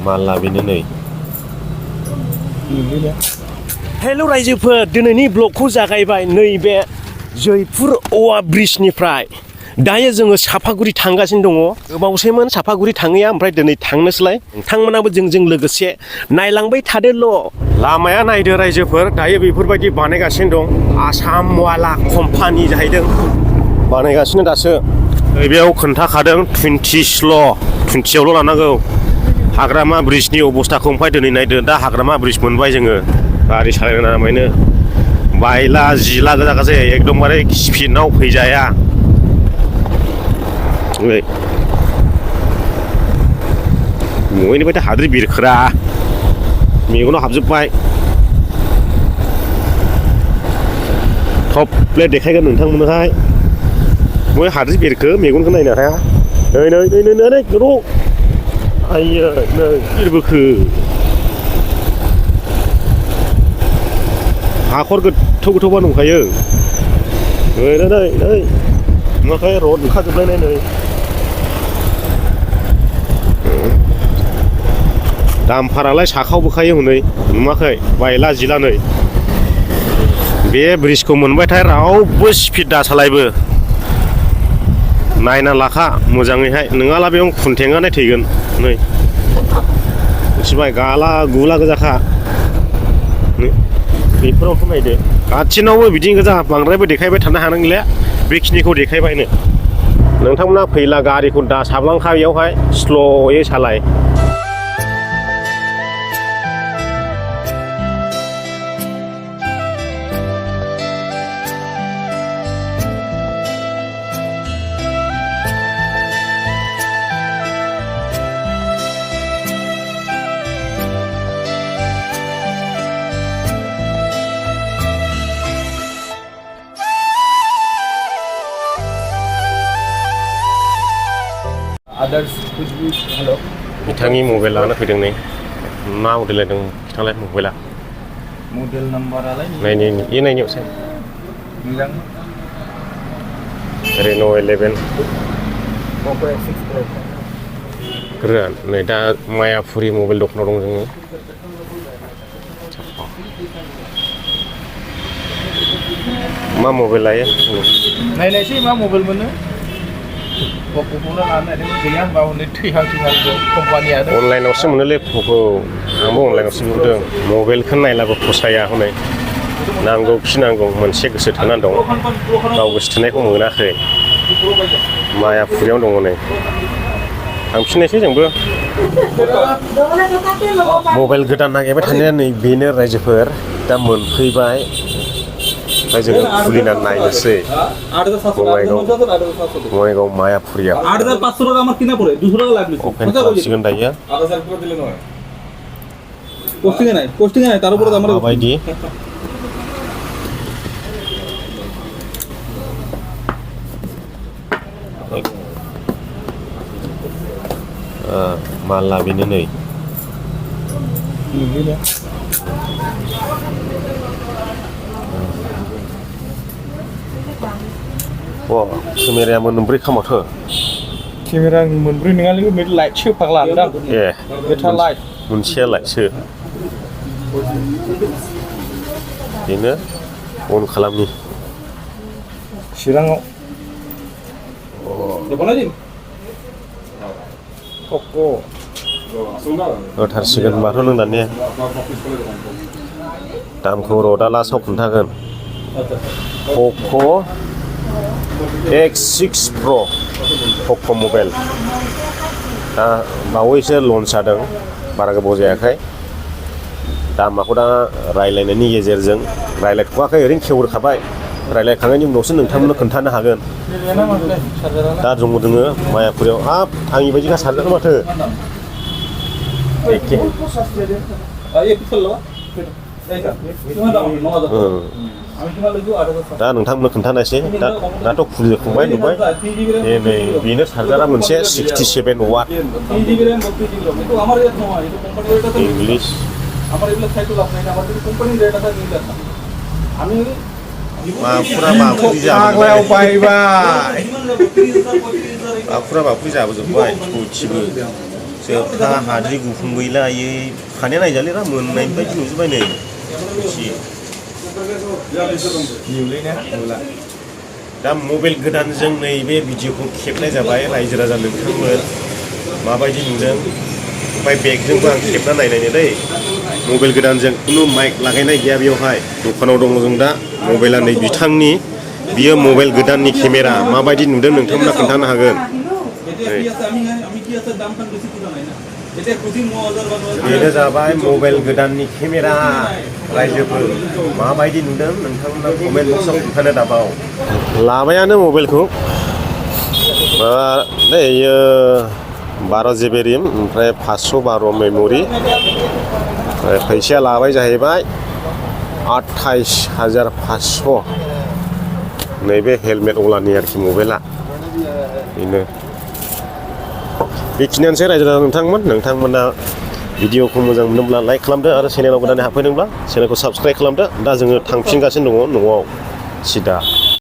माला बेनो नै हेल' रायजोफोर दिनैनि ब्लगखौ जागायबाय नैबे जयपुर औवा ब्रिजनिफ्राय दायो जोङो सापागुरि थांगासिनो दङ गोबावसैमोन सापागुरि थाङैया ओमफ्राय दिनै थांनोसैलाय नोंथांमोनाबो जोंजों लोगोसे नायलांबाय थादोल' लामाया नायदो रायजोफोर दायो बेफोरबायदि बानायगासिनो दं आसाम वाला कम्पानि जाहैदों बानायगासिनो दासो बेयाव खोन्थाखादों 20आवल' लानांगौ हाग्रामा ब्रिजनि अबस्थाखौ ओमफ्राय दिनै नायदो दा हाग्रामा ब्रिज मोनबाय जोङो गारि सालायनो नामायनो बायला जिला गोजा गासै एकदमबारे स्पिडआव फैजाया बयनिफ्राय हाद्रि बिरखोरा मेगनाव हाबजोब्बाय थपले देखायगोन नोंथांमोनहाय बय हाद्रि बिरखो मेगनखौ नायनो हाया नै र' आइयो नै बिरबोखो हाखर गोथौ दंखायो नै नुवाखै रड ओंखारजोबलायनाय नै दामफारालाय साखावबोखायो हनै नुवाखै बायला जिला नै बे ब्रिजखौ मोनबायथाय रावबो स्पिड दासालायबो नायना लाखा मोजाङैहाय नङाला बेयाव खुन्थेंनानै थैगोन नै मिथिबाय गाला गुला गोजाखा बेफोरावथ' नायदो गासिनावबो बिदिनो गोजा बांद्रायबो देखायबाय थानो हानाय नंलिया बेखिनिखौ देखायबायनो नोंथांमोना फैला गारिखौ दा साबलांखा बेयावहाय स्ल'यै सालाय बिथांनि मबाइल लाना फैदों नै मा मडेल लायदों बिथांलाय मबाइला मडेल नाम्बारालाय नायनायावसो मोजां रेन' 11 गोरान नै दा मायापुरि मबाइल दखानाव दं जोङो मा मबाइल लायो नायनायसै मा मबाइल मोनो अनलाइनावसो मोनोलै फ'खौ आंबो अनलाइनावसो बिहरदों मबाइलखौ नायलाबो फसाया हनै नांगौ खिनांगौ मोनसे गोसो थोनानै दं गाव गोसो थोनायखौ मोनाखै मायापुरियाव दङ नै थांफिननायसै जोंबो मबाइल गोदान नागिरबाय थानाया नै बेनो रायजोफोर दा मोनफैबाय जोङो खुलिनानै नायनोसै बङाइगाव मायापुरियाव अपेन खालामसिगोन दायो माबायदि माला बेनो नै केमेराया मोनब्रै खामावथो केमेरा मोनब्रै नङालै लाइटसो फाग्ला ए गोथार लाइट मोनसेया लाइटसो बेनो अन खालामनि चिराङाव होथारसिगोन होनबाथ' नों दानिया दामखौ र'दा लास्टआव खोन्थागोन Poco X6 Pro Poco mobile दा बावैसो लन्च जादों बारा गोबाव जायाखै दामाखौ दा रायलायनायनि गेजेरजों रायलायथ'वाखै ओरैनो खेवहरखाबाय रायलायखांनायनि उनावसो नोंथांमोननो खोन्थानो हागोन दा जोङो मायापुरियाव हाब आंनि बायदिखा सारजागोन माथो एखे दा नोंथांमोननो खोन्थानायसै दाथ' खुलिखांबाय नुबाय नै बेनो चार्जारा मोनसे 67 वाट इंलिश माफुरा माफुरि जाबाय बाखुरा बाखुरि जाबोजोब्बाय गासिबो जोबथा हाद्रि गुफुं गैला इयै खानाया नायजालिरा मोननाय बायदि नुजोब्बाय नै एसे नुलायना नुला दा मबाइल गोदानजों नैबे भिडिअखौ खेबनाय जाबाय रायजो राजा नोंथांमोन माबायदि नुदों ओमफ्राय बेगजोंबो आं खेबना नायनायनो दै मबाइल गोदानजों खुनु माइक लागायनाय गैया बेयावहाय दखानाव दङ जों दा मबाइला नै बिथांनि बियो मबाइल गोदाननि केमेरा माबायदि नुदों नोंथांमोना खोन्थानो हागोन बेनो जाबाय मबाइल गोदाननि केमेरा रायजोफोर माबायदि नुदों नोंथांमोना कमेन्ट बक्सआव खोन्थानो दाबाव लाबायानो मबाइलखौ नै 12 GB रेम ओमफ्राय 512 मेम'रि ओमफ्राय फैसाया लाबाय जाहैबाय 28,500 नैबे हेलमेट अलानि आरोखि मबाइला बेनो बेखिनियानोसै रायजो राजा नोंथांमोना भिडिअखौ मोजां मोनोब्ला लाइक खालामदो आरो चेनेलाव गोदानै हाबफैदोंब्ला चेनेलखौ साबस्क्राइब खालामदो दा जोङो थांफिनगासिनो दङ न'आव सिदा